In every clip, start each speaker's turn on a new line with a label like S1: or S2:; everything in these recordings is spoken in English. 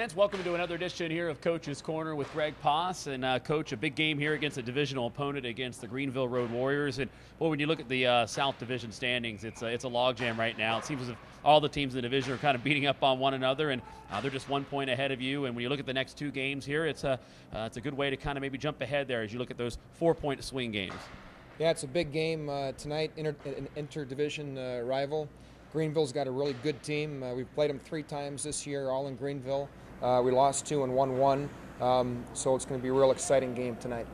S1: fans, welcome to another edition here of Coach's Corner with Greg Poss. And Coach, a big game here against a divisional opponent against the Greenville Road Warriors. And well, when you look at the South Division standings, it's a logjam right now. It seems as if all the teams in the division are kind of beating up on one another, and they're just 1 point ahead of you. And when you look at the next two games here, it's a good way to kind of maybe jump ahead there as you look at those 4-point swing games. Yeah,
S2: it's a big game tonight, an interdivision rival. Greenville's got a really good team. We've played them 3 times this year, all in Greenville. We lost 2 and won 1, so it's going to be a real exciting game tonight.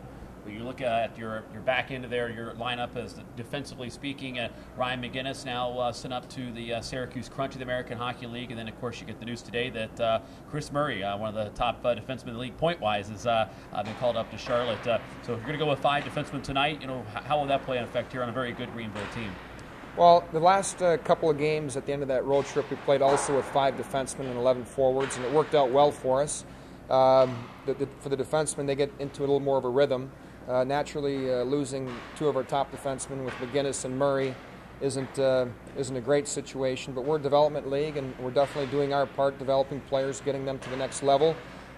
S1: Well, you look at your back end of there, your lineup as defensively speaking. Ryan McGinnis now sent up to the Syracuse Crunch of the American Hockey League, and then of course you get the news today that Chris Murray, one of the top defensemen in the league point-wise, has been called up to Charlotte. So if you're going to go with 5 defensemen tonight, how will that play an effect here on a very good Greenville team?
S2: Well, the last couple of games at the end of that road trip, we played also with 5 defensemen and 11 forwards, and it worked out well for us. For the defensemen, they get into a little more of a rhythm. Naturally, losing 2 of our top defensemen with McGinnis and Murray isn't a great situation, but we're a development league, and we're definitely doing our part, developing players, getting them to the next level.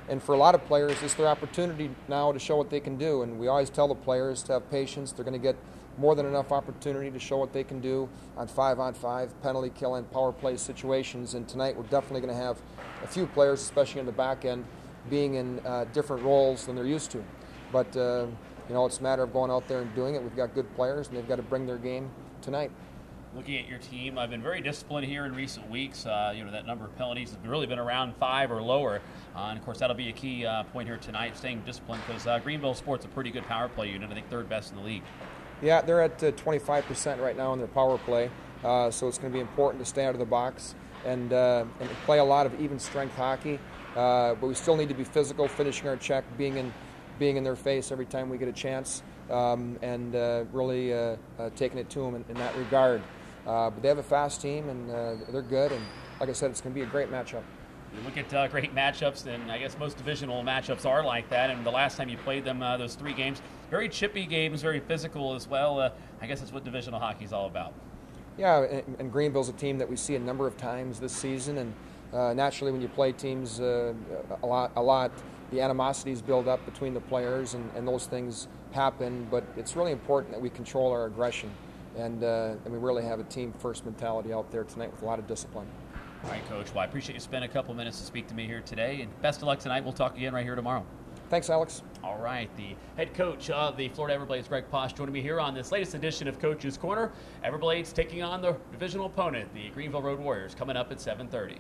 S2: And for a lot of players, it's their opportunity now to show what they can do, and we always tell the players to have patience. They're going to get more than enough opportunity to show what they can do on 5-on-5, penalty kill, and power play situations. And tonight we're definitely going to have a few players, especially in the back end, being in different roles than they're used to. But it's a matter of going out there and doing it. We've got good players, and they've got to bring their game tonight.
S1: Looking at your team, I've been very disciplined here in recent weeks. That number of penalties has really been around 5 or lower. And, of course, that'll be a key point here tonight, staying disciplined, because Greenville Sports a pretty good power play unit, I think 3rd best in the league.
S2: Yeah, they're at 25% right now in their power play, so it's going to be important to stay out of the box and play a lot of even-strength hockey. But we still need to be physical, finishing our check, being in their face every time we get a chance, and really taking it to them in that regard. But they have a fast team, and they're good, and like I said, it's going to be a great matchup.
S1: You look at great matchups, and I guess most divisional matchups are like that. And the last time you played them, those 3 games, very chippy games, very physical as well. I guess that's what divisional hockey is all about.
S2: Yeah, and Greenville's a team that we see a number of times this season, and naturally when you play teams a lot, the animosities build up between the players, and those things happen. But it's really important that we control our aggression, and we really have a team-first mentality out there tonight with a lot of discipline.
S1: All right, Coach. Well, I appreciate you spending a couple minutes to speak to me here today, and best of luck tonight. We'll talk again right here tomorrow.
S2: Thanks, Alex.
S1: All right, the head coach of the Florida Everblades, Greg Poss, joining me here on this latest edition of Coach's Corner. Everblades taking on the divisional opponent, the Greenville Road Warriors, coming up at 7:30.